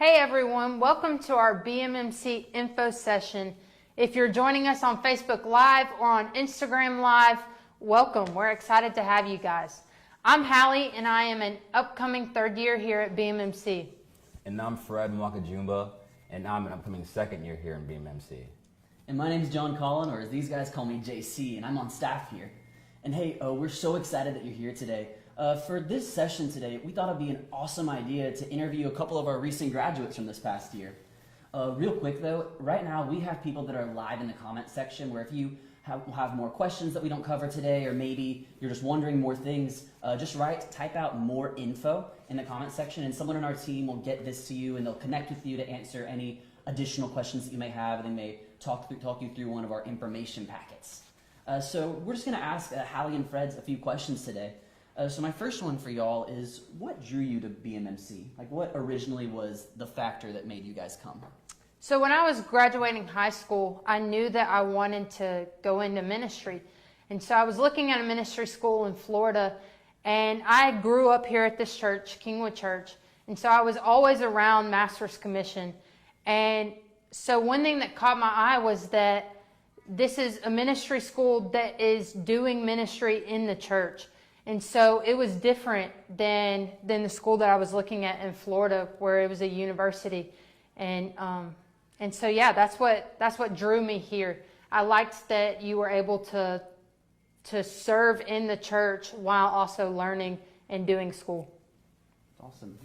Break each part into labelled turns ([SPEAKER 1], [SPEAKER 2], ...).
[SPEAKER 1] Hey everyone, welcome to our BMMC info session. If you're joining us on Facebook Live or on Instagram Live, welcome. We're excited to have you guys. I'm Hallie and I am an upcoming third year here at BMMC.
[SPEAKER 2] And I'm Fred Mwakajumba and I'm an upcoming second year here in BMMC.
[SPEAKER 3] And my name's John Collin, or as these guys call me, JC, and I'm on staff here. And hey, we're so excited that you're here today. For this session today, we thought it'd be an awesome idea to interview a couple of our recent graduates from this past year. Real quick though, right now we have people that are live in the comment section where if you have more questions that we don't cover today, or maybe you're just wondering more things, just type out more info in the comment section and someone on our team will get this to you and they'll connect with you to answer any additional questions that you may have, and they may talk you through one of our information packets. So we're just gonna ask Hallie and Fred a few questions today. So my first one for y'all is, what drew you to BMMC? Like, what originally was the factor that made you guys come?
[SPEAKER 1] So when I was graduating high school, I knew that I wanted to go into ministry. And so I was looking at a ministry school in Florida, and I grew up here at this church, Kingwood Church. And so I was always around Master's Commission. And so one thing that caught my eye was that this is a ministry school that is doing ministry in the church. And so it was different than the school that I was looking at in Florida, where it was a university. And so yeah, that's what drew me here. I liked that you were able to serve in the church while also learning and doing school.
[SPEAKER 3] Awesome.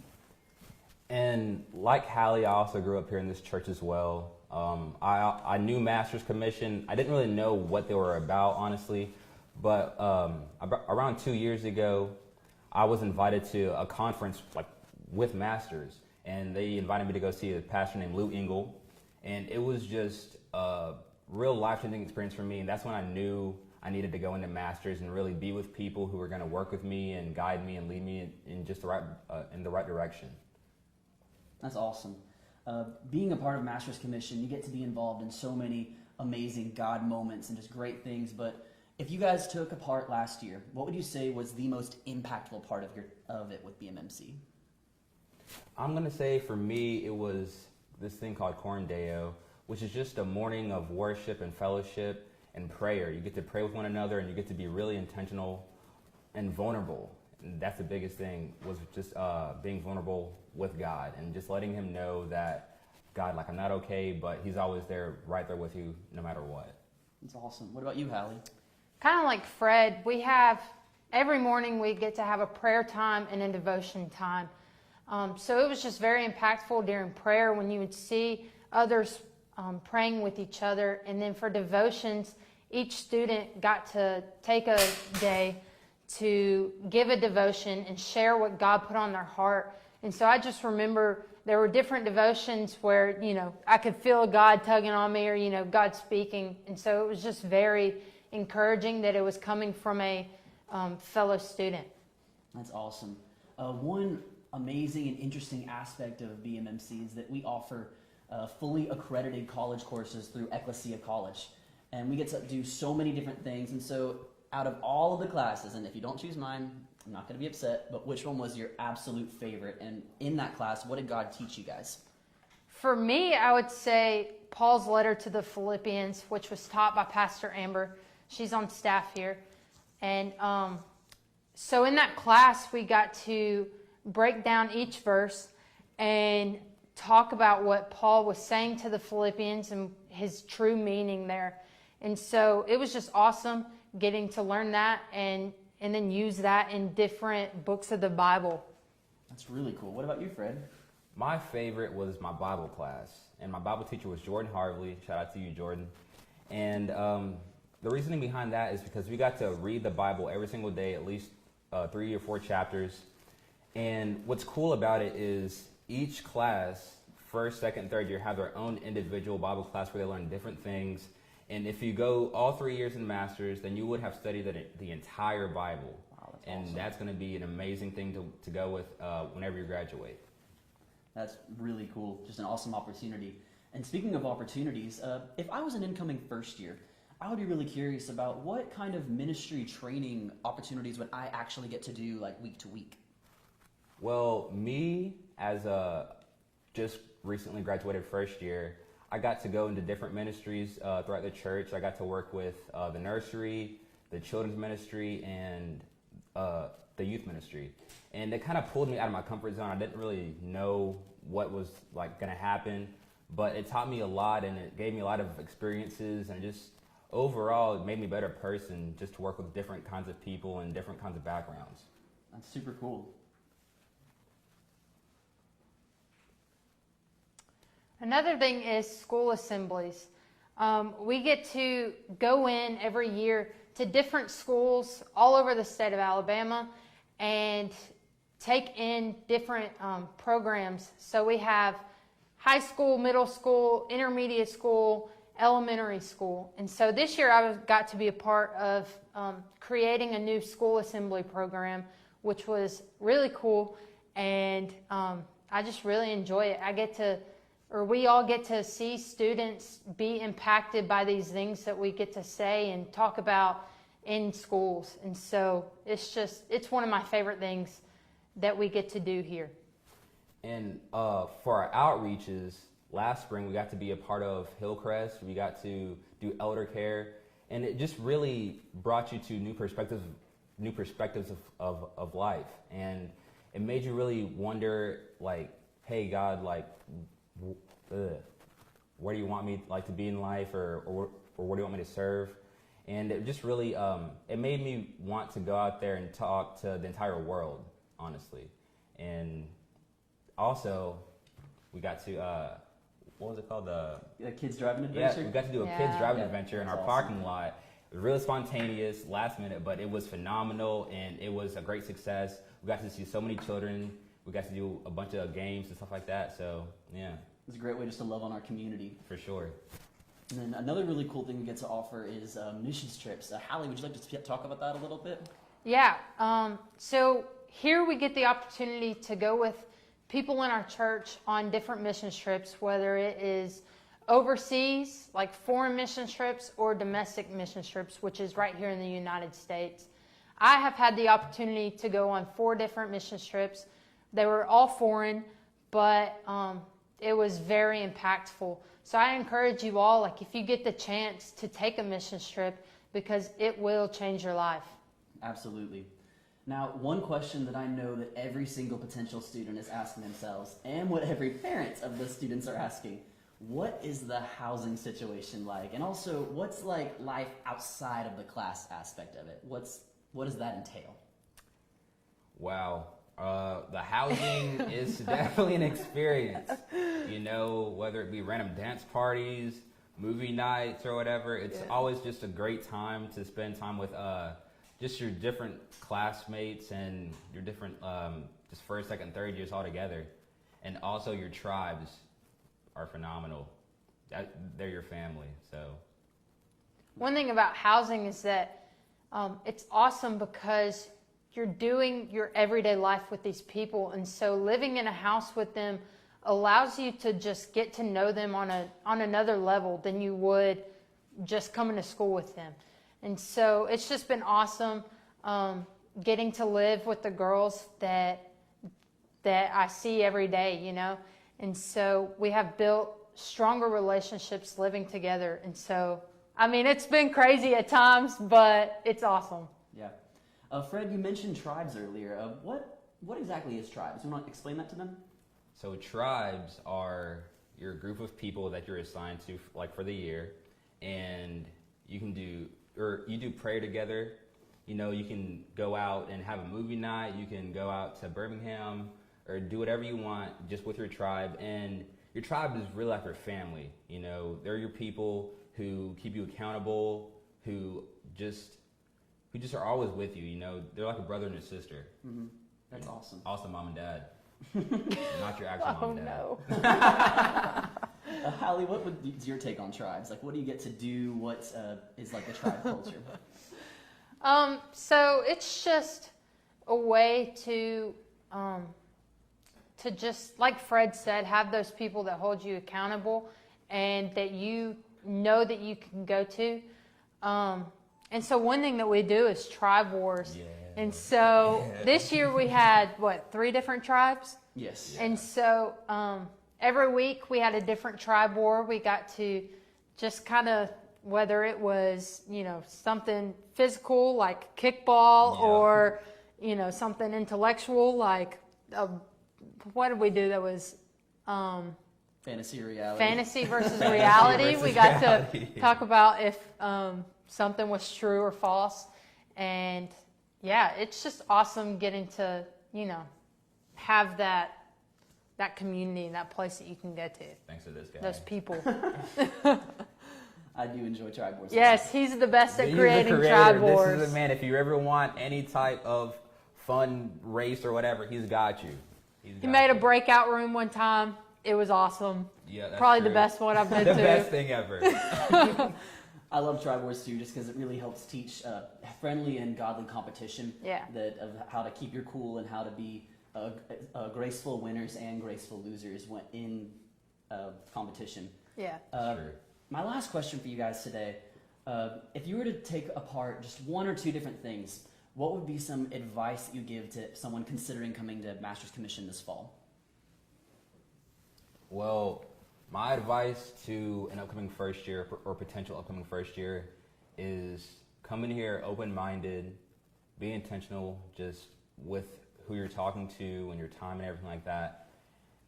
[SPEAKER 2] And like Hallie, I also grew up here in this church as well. I knew Master's Commission. I didn't really know what they were about, honestly. But around 2 years ago, I was invited to a conference with Masters, and they invited me to go see a pastor named Lou Engle, and it was just a real life-changing experience for me. And that's when I knew I needed to go into Masters and really be with people who were going to work with me and guide me and lead me in just the right direction.
[SPEAKER 3] That's awesome. Being a part of Master's Commission, you get to be involved in so many amazing God moments and just great things. But if you guys took a part last year, what would you say was the most impactful part of it with BMMC?
[SPEAKER 2] I'm going to say for me, it was this thing called Corn Deo, which is just a morning of worship and fellowship and prayer. You get to pray with one another and you get to be really intentional and vulnerable. And that's the biggest thing, was just being vulnerable with God and just letting him know that, God, I'm not okay, but he's always there, right there with you, no matter what.
[SPEAKER 3] That's awesome. What about you, Hallie?
[SPEAKER 1] Kind of like Fred, every morning we get to have a prayer time and a devotion time. So it was just very impactful during prayer when you would see others praying with each other. And then for devotions, each student got to take a day to give a devotion and share what God put on their heart. And so I just remember there were different devotions where, I could feel God tugging on me, or, God speaking. And so it was just very encouraging that it was coming from a fellow student.
[SPEAKER 3] That's awesome. One amazing and interesting aspect of BMMC is that we offer fully accredited college courses through Ecclesia College. And we get to do so many different things. And so out of all of the classes, and if you don't choose mine, I'm not going to be upset, but which one was your absolute favorite? And in that class, what did God teach you guys?
[SPEAKER 1] For me, I would say Paul's letter to the Philippians, which was taught by Pastor Amber. She's on staff here. And so in that class, we got to break down each verse and talk about what Paul was saying to the Philippians and his true meaning there. And so it was just awesome getting to learn that and then use that in different books of the Bible. That's
[SPEAKER 3] really cool. What about you, Fred?
[SPEAKER 2] My favorite was my Bible class, and my Bible teacher was Jordan Harvey. Shout out to you, Jordan. And the reasoning behind that is because we got to read the Bible every single day, at least 3 or 4 chapters. And what's cool about it is each class, first, second, third year, have their own individual Bible class where they learn different things. And if you go all 3 years in Masters, then you would have studied the entire Bible.
[SPEAKER 3] Wow, that's
[SPEAKER 2] and
[SPEAKER 3] awesome. That's
[SPEAKER 2] going to be an amazing thing to go with whenever you graduate.
[SPEAKER 3] That's really cool. Just an awesome opportunity. And speaking of opportunities, if I was an incoming first year, I would be really curious about what kind of ministry training opportunities would I actually get to do week to week?
[SPEAKER 2] Well, me as a just recently graduated first year, I got to go into different ministries throughout the church. I got to work with the nursery, the children's ministry, and the youth ministry. And it kind of pulled me out of my comfort zone. I didn't really know what was like going to happen, but it taught me a lot, and it gave me a lot of experiences, and just overall it made me a better person just to work with different kinds of people and different kinds of backgrounds.
[SPEAKER 3] That's super cool.
[SPEAKER 1] Another thing is school assemblies. We get to go in every year to different schools all over the state of Alabama and take in different programs. So we have high school, middle school, intermediate school, elementary school. And so this year I got to be a part of creating a new school assembly program, which was really cool. And I just really enjoy it. We all get to see students be impacted by these things that we get to say and talk about in schools. And so it's one of my favorite things that we get to do here.
[SPEAKER 2] And for our outreaches, last spring we got to be a part of Hillcrest. We got to do elder care, and it just really brought you to new perspectives of life. And it made you really wonder, like, hey God, like, where do you want me to be in life, or where do you want me to serve? And it just really it made me want to go out there and talk to the entire world, honestly. And also we got to what was it called, the
[SPEAKER 3] kids driving adventure?
[SPEAKER 2] Yeah, we got to do a kids driving adventure in our parking
[SPEAKER 3] awesome.
[SPEAKER 2] lot. It was really spontaneous, last minute, but it was phenomenal, and it was a great success. We got to see so many children. We got to do a bunch of games and stuff like that. So yeah,
[SPEAKER 3] it's a great way just to love on our community.
[SPEAKER 2] For sure.
[SPEAKER 3] And then another really cool thing we get to offer is missions trips. Hallie, would you like to talk about that a little bit?
[SPEAKER 1] Yeah. So here we get the opportunity to go with people in our church on different mission trips, whether it is overseas, like foreign mission trips, or domestic mission trips, which is right here in the United States. I have had the opportunity to go on 4 different mission trips. They were all foreign, but it was very impactful. So I encourage you all, like, if you get the chance to take a mission trip, because it will change your life.
[SPEAKER 3] Absolutely. Now, one question that I know that every single potential student is asking themselves, and what every parent of the students are asking, what is the housing situation like? And also, what's like life outside of the class aspect of it? What does that entail?
[SPEAKER 2] Wow. The housing is definitely an experience. You know, whether it be random dance parties, movie nights, or whatever, it's always just a great time to spend time with just your different classmates and your different just first, second, third years all together. And also your tribes are phenomenal. They're your family. So
[SPEAKER 1] one thing about housing is that it's awesome because you're doing your everyday life with these people, and so living in a house with them allows you to just get to know them on another level than you would just coming to school with them. And so it's just been awesome getting to live with the girls that I see every day, you know. And so we have built stronger relationships living together. And so, I mean, it's been crazy at times, but it's awesome.
[SPEAKER 3] Yeah. Fred, you mentioned tribes earlier. What exactly is tribes? You want to explain that to them?
[SPEAKER 2] So tribes are your group of people that you're assigned to, like, for the year, and you do prayer together. You know, you can go out and have a movie night. You can go out to Birmingham or do whatever you want just with your tribe. And your tribe is really like your family. You know, they're your people who keep you accountable, who just are always with you. You know, they're like a brother and a sister.
[SPEAKER 3] Mm-hmm. That's awesome.
[SPEAKER 2] Also, mom and dad. Not your actual mom and dad.
[SPEAKER 1] Oh,
[SPEAKER 3] no. Hallie, what is your take on tribes? Like, what do you get to do? What is like the tribe culture?
[SPEAKER 1] So it's just a way to just, like Fred said, have those people that hold you accountable and that you know that you can go to. And so one thing that we do is tribe wars.
[SPEAKER 2] Yeah.
[SPEAKER 1] And so this year we had, 3 different tribes?
[SPEAKER 3] Yes.
[SPEAKER 1] And so every week we had a different tribe war. We got to just kind of, whether it was, something physical like kickball or, something intellectual like, what did we do that was...
[SPEAKER 3] Fantasy reality.
[SPEAKER 1] Fantasy versus reality.
[SPEAKER 2] versus
[SPEAKER 1] We got
[SPEAKER 2] reality.
[SPEAKER 1] to talk about if something was true or false. And yeah, it's just awesome getting to, have that community and that place that you can go to.
[SPEAKER 2] Thanks to this guy.
[SPEAKER 1] Those people.
[SPEAKER 3] I do enjoy tribe wars.
[SPEAKER 1] Yes, he's the best at
[SPEAKER 2] He's the
[SPEAKER 1] creating
[SPEAKER 2] creator.
[SPEAKER 1] tribe
[SPEAKER 2] This
[SPEAKER 1] wars.
[SPEAKER 2] is the man. If you ever want any type of fun race or whatever, he's got you.
[SPEAKER 1] He made a breakout room one time. It was awesome.
[SPEAKER 2] Yeah, that's
[SPEAKER 1] Probably
[SPEAKER 2] true.
[SPEAKER 1] the best one I've been
[SPEAKER 2] The
[SPEAKER 1] to.
[SPEAKER 2] best thing ever.
[SPEAKER 3] I love tribe wars too, just because it really helps teach friendly and godly competition.
[SPEAKER 1] Yeah.
[SPEAKER 3] Of how to keep your cool and how to be graceful winners and graceful losers in competition.
[SPEAKER 1] Yeah.
[SPEAKER 2] True.
[SPEAKER 3] My last question for you guys today, if you were to take apart just one or two different things, what would be some advice that you give to someone considering coming to Master's Commission this fall?
[SPEAKER 2] Well, my advice to an upcoming first year or potential upcoming first year is come in here open-minded, be intentional just with who you're talking to and your time and everything like that.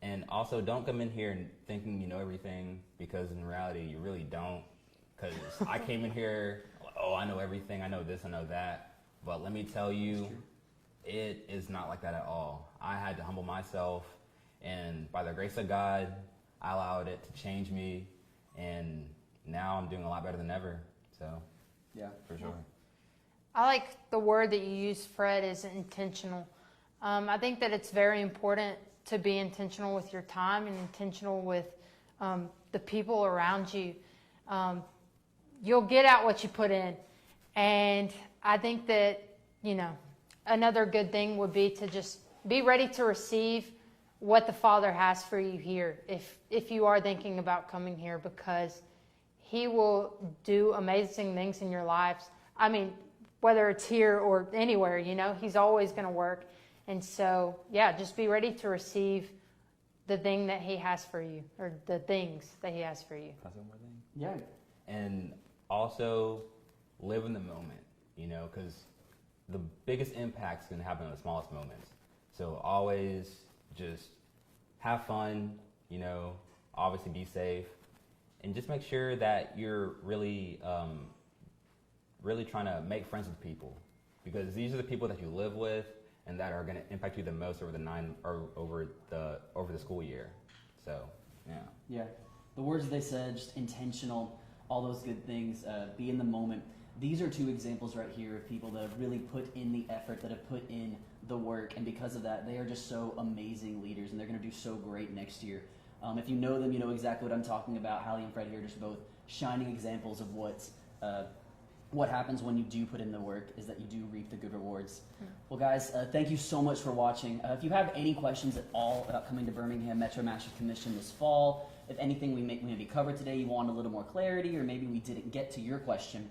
[SPEAKER 2] And also don't come in here thinking you know everything, because in reality you really don't. Because I came in here, oh, I know everything, I know this, I know that. But let me tell you, it is not like that at all. I had to humble myself, and by the grace of God, I allowed it to change me, and now I'm doing a lot better than ever. So,
[SPEAKER 3] Yeah,
[SPEAKER 2] for sure.
[SPEAKER 1] I like the word that you use, Fred, is intentional. I think that it's very important to be intentional with your time and intentional with the people around you. You'll get out what you put in. And I think that, another good thing would be to just be ready to receive what the Father has for you here if you are thinking about coming here, because He will do amazing things in your lives. I mean, whether it's here or anywhere, He's always going to work. And so, yeah, just be ready to receive the thing that He has for you, or the things that He has for you.
[SPEAKER 2] Can I say one more thing?
[SPEAKER 3] yeah.
[SPEAKER 2] And also live in the moment, because the biggest impact's going to happen in the smallest moments. So always just have fun, obviously be safe, and just make sure that you're really, really trying to make friends with people, because these are the people that you live with and that are going to impact you the most over the school year. So, yeah.
[SPEAKER 3] Yeah, the words they said, just intentional, all those good things, be in the moment. These are two examples right here of people that have really put in the effort, that have put in the work, and because of that, they are just so amazing leaders, and they're going to do so great next year. If you know them, you know exactly what I'm talking about. Hallie and Fred here are just both shining examples of what happens when you do put in the work, is that you do reap the good rewards. Well, guys, thank you so much for watching. If you have any questions at all about coming to Birmingham Metro Master's Commission this fall, if anything we maybe covered today, you want a little more clarity, or maybe we didn't get to your question,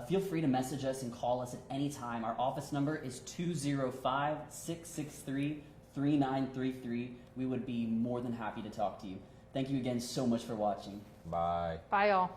[SPEAKER 3] feel free to message us and call us at any time. Our office number is 205-663-3933. We would be more than happy to talk to you. Thank you again so much for watching.
[SPEAKER 2] Bye.
[SPEAKER 1] Bye, y'all.